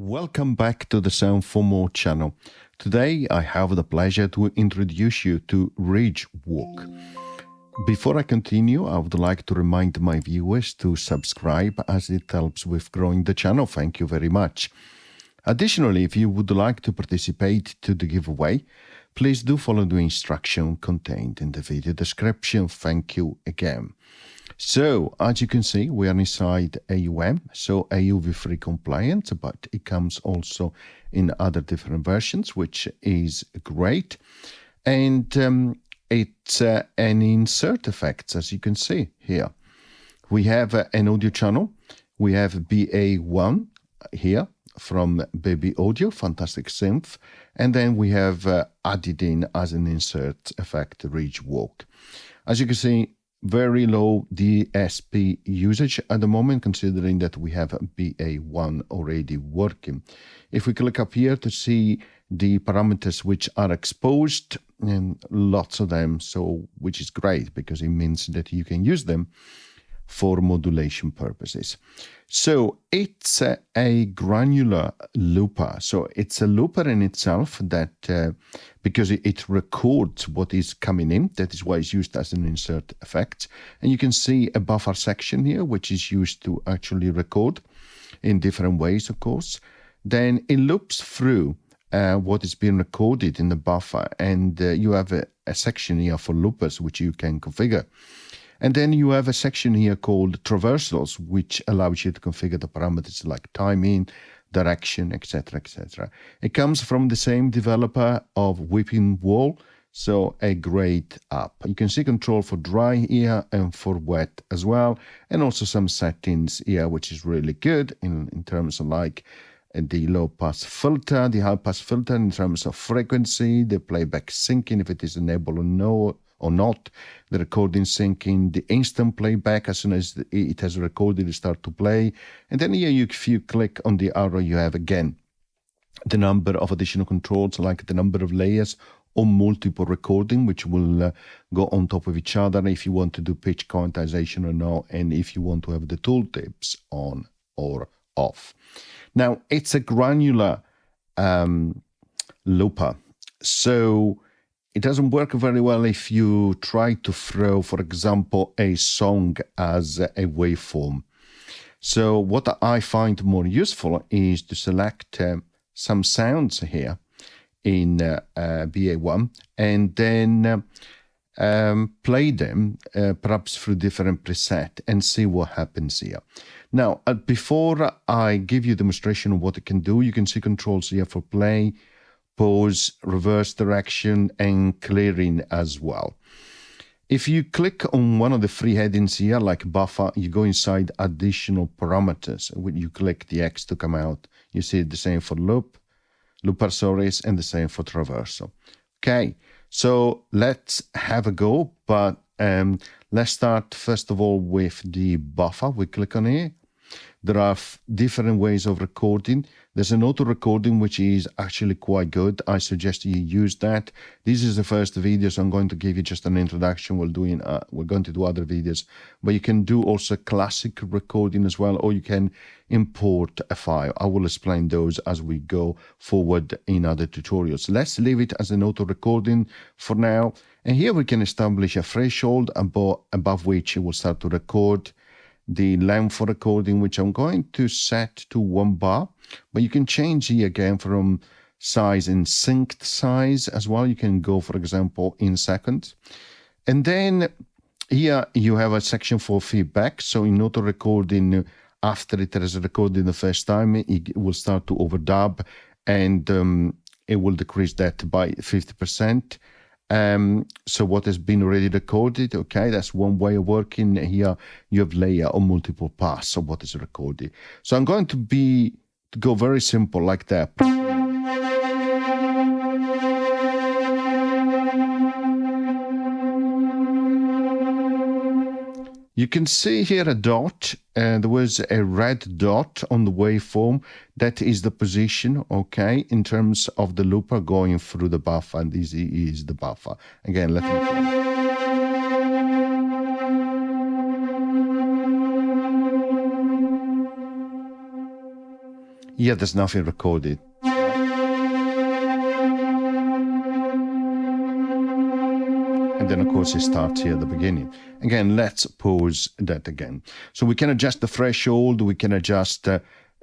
Welcome back to the Sound for More channel. Today I have the pleasure to introduce you to Ridgewalk. Before I continue, I would like to remind my viewers to subscribe as it helps with growing the channel. Thank you very much. Additionally, if you would like to participate to the giveaway, please do follow the instruction contained in the video description. Thank you again. So, as you can see, we are inside AUM, so AUV3 compliant, but it comes also in other different versions, which is great. And it's an insert effect, as you can see here. We have an audio channel. We have BA1 here from Baby Audio, fantastic synth. And then we have added in as an insert effect, Ridgewalk. As you can see, very low DSP usage at the moment, considering that we have BA1 already working. If we click up here to see the parameters which are exposed, and lots of them, so which is great because it means that you can use them for modulation purposes. So it's a granular looper. So it's a looper in itself that, because it records what is coming in, that is why it's used as an insert effect. And you can see a buffer section here, which is used to actually record in different ways, of course. Then it loops through what is being recorded in the buffer, and you have a section here for loopers, which you can configure. And then you have a section here called Traversals, which allows you to configure the parameters like timing, direction, etc., etc. It comes from the same developer of Whipping Wall, so a great app. You can see control for dry here and for wet as well, and also some settings here, which is really good in terms of like the low pass filter, the high pass filter in terms of frequency, the playback syncing if it is enabled or not, the recording syncing, the instant playback as soon as it has recorded, it start to play. And then here, if you click on the arrow, you have again the number of additional controls, like the number of layers or multiple recording, which will go on top of each other if you want to do pitch quantization or no, and if you want to have the tooltips on or off. Now, it's a granular looper, so it doesn't work very well if you try to throw, for example, a song as a waveform. So what I find more useful is to select some sounds here in BA1 and then play them perhaps through different preset and see what happens here. Now, before I give you a demonstration of what it can do, you can see controls here for play, pause, reverse direction, and clearing as well. If you click on one of the three headings here, like buffer, you go inside additional parameters. When you click the X to come out, you see the same for looper, sorry, and the same for traversal. Okay, so let's have a go, but let's start first of all with the buffer. We click on here. There are different ways of recording. There's an auto recording, which is actually quite good. I suggest you use that. This is the first video, so I'm going to give you just an introduction. We're going to do other videos, but you can do also classic recording as well, or you can import a file. I will explain those as we go forward in other tutorials. Let's leave it as an auto recording for now. And here we can establish a threshold above which it will start to record. The length for recording, which I'm going to set to 1 bar, but you can change here again from size and synced size as well. You can go, for example, in seconds. And then here you have a section for feedback. So in auto recording, after it has recorded the first time, it will start to overdub, and it will decrease that by 50%. So what has been already recorded, okay, that's one way of working. Here you have layer or multiple pass of what is recorded. So I'm going to go very simple like that. You can see here a dot, and there was a red dot on the waveform. That is the position, okay, in terms of the looper going through the buffer, and this is the buffer. Again, let me play. Yeah, there's nothing recorded. And then, of course, it starts here at the beginning. Again, let's pause that again. So we can adjust the threshold, we can adjust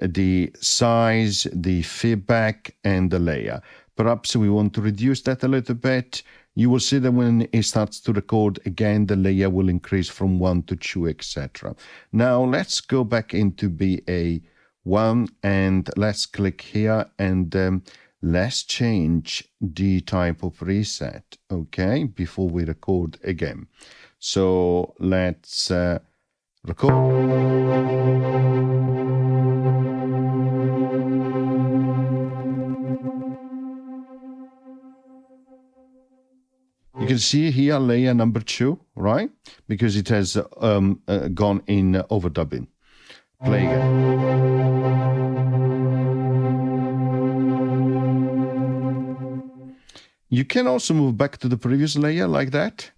the size, the feedback, and the layer. Perhaps we want to reduce that a little bit. You will see that when it starts to record again, the layer will increase from 1 to 2, etc. Now, let's go back into BA1 and let's click here and let's change the type of reset, okay, before we record again. So let's record. You can see here layer number 2, right? Because it has gone in overdubbing. Play again. You can also move back to the previous layer like that.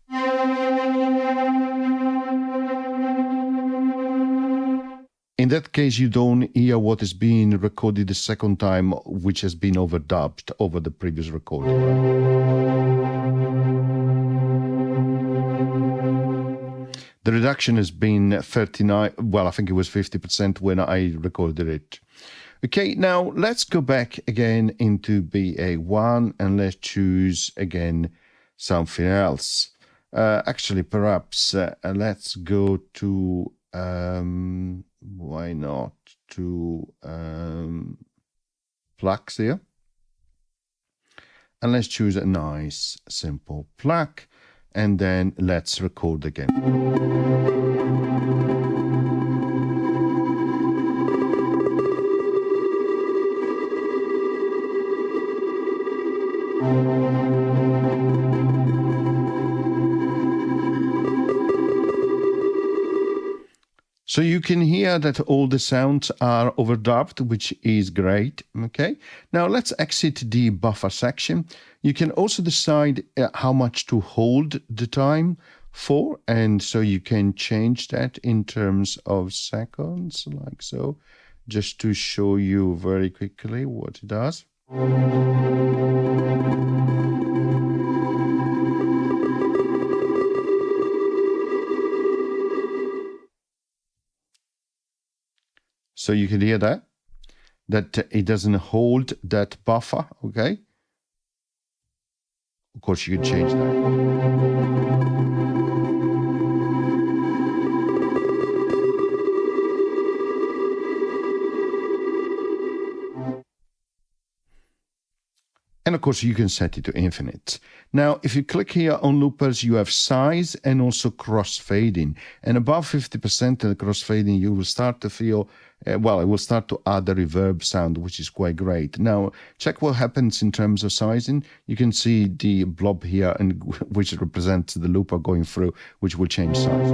In that case, you don't hear what is being recorded the second time, which has been overdubbed over the previous recording. The reduction has been 39, well, I think it was 50% when I recorded it. Okay, now let's go back again into BA1 and let's choose again something else. Actually, perhaps let's go to, why not, to plugs here. And let's choose a nice simple plug and then let's record again. So you can hear that all the sounds are overdubbed, which is great, okay? Now let's exit the buffer section. You can also decide how much to hold the time for, and so you can change that in terms of seconds, like so, just to show you very quickly what it does. So you can hear that it doesn't hold that buffer, okay? Of course, you can change that. And of course, you can set it to infinite. Now, if you click here on loopers, you have size and also crossfading. And above 50% of the crossfading, you will start to feel, well, it will start to add the reverb sound, which is quite great. Now, check what happens in terms of sizing. You can see the blob here, and which represents the looper going through, which will change size.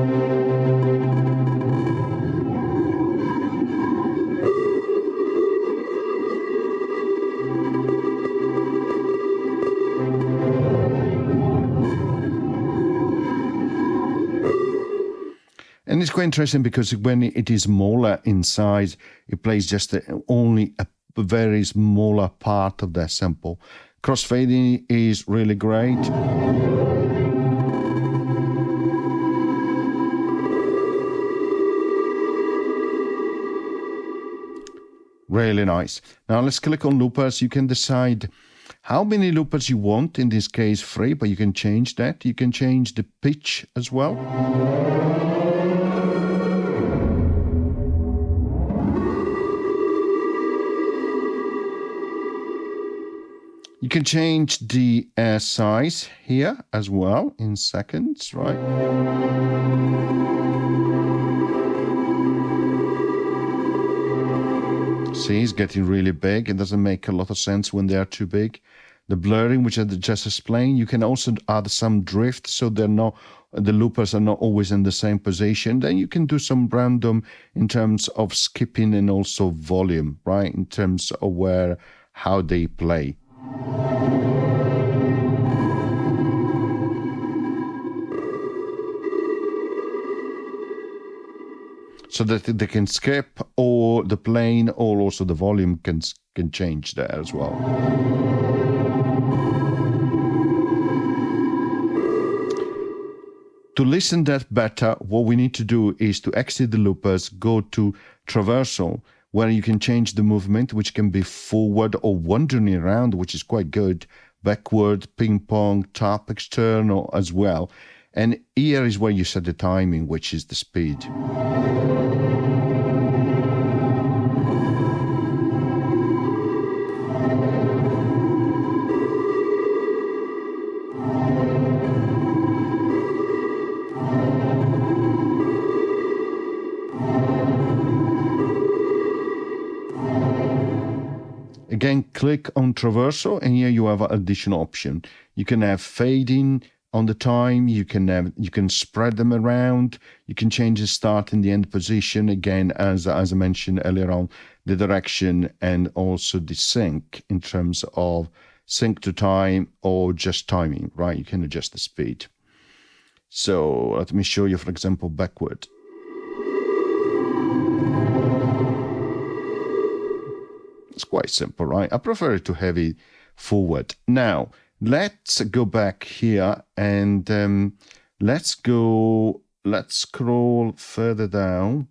And it's quite interesting because when it is smaller in size, it plays just only a very smaller part of that sample. Crossfading is really great. Really nice. Now let's click on loopers. You can decide how many loopers you want, in this case 3, but you can change that. You can change the pitch as well. You can change the size here as well in seconds, right? See, it's getting really big. It doesn't make a lot of sense when they are too big. The blurring, which I just explained, you can also add some drift so the loopers are not always in the same position. Then you can do some random in terms of skipping and also volume, right? In terms of how they play. So so that they can skip, or the plane, or also the volume can change there as well. To listen that better, what we need to do is to exit the loopers, go to Traversal, where you can change the movement, which can be forward or wandering around, which is quite good, backward, ping pong, tap external as well. And here is where you set the timing, which is the speed. Again, click on Traversal, and here you have an additional option. You can have fading on the time. You can spread them around. You can change the start and the end position. Again, as I mentioned earlier on, the direction and also the sync in terms of sync to time or just timing, right? You can adjust the speed. So let me show you, for example, backward. It's quite simple, right? I prefer it to have it forward. Now, let's go back here and let's scroll further down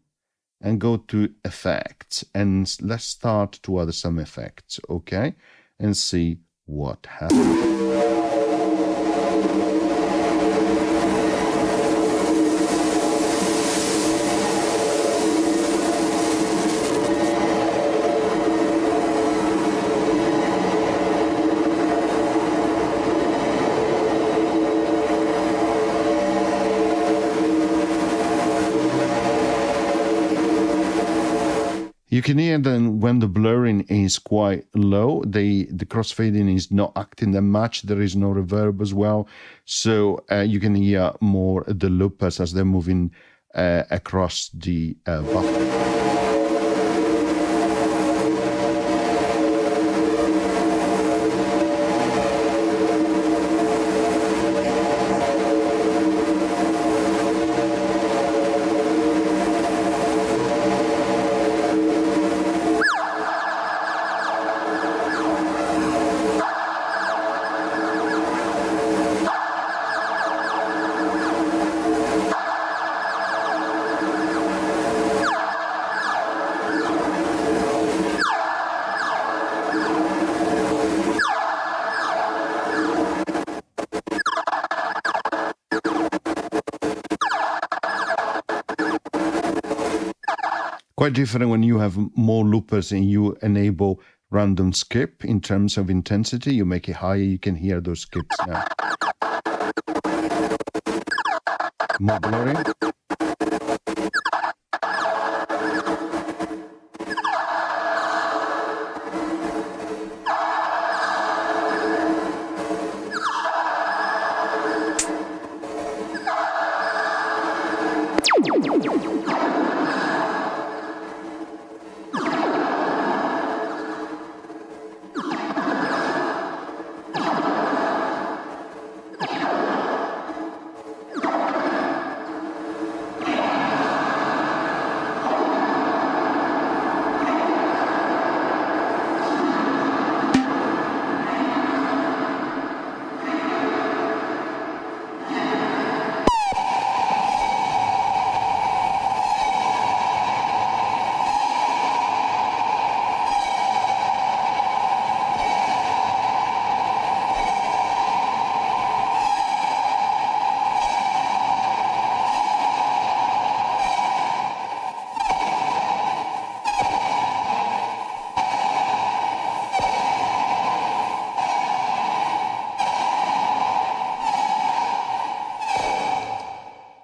and go to effects, and let's start to add some effects, okay? And see what happens. You can hear then when the blurring is quite low, the crossfading is not acting that much. There is no reverb as well. So you can hear more the loopers as they're moving across the buffer. Quite different when you have more loopers and you enable random skip in terms of intensity. You make it higher, you can hear those skips now. More blurry.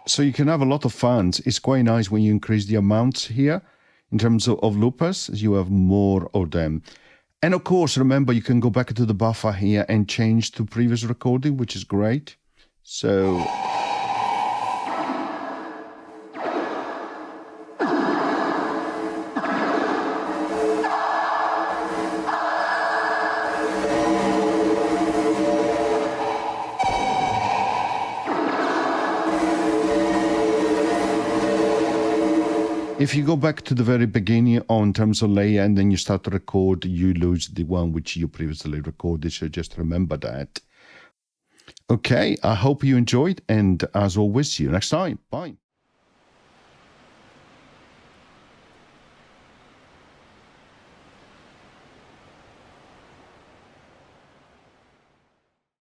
So you can have a lot of fans. It's quite nice when you increase the amounts here in terms of loopers, you have more of them. And of course, remember, you can go back to the buffer here and change to previous recording, which is great. So If you go back to the very beginning on terms of layer and then you start to record, you lose the one which you previously recorded. So just remember that. Okay, I hope you enjoyed. And as always, see you next time. Bye.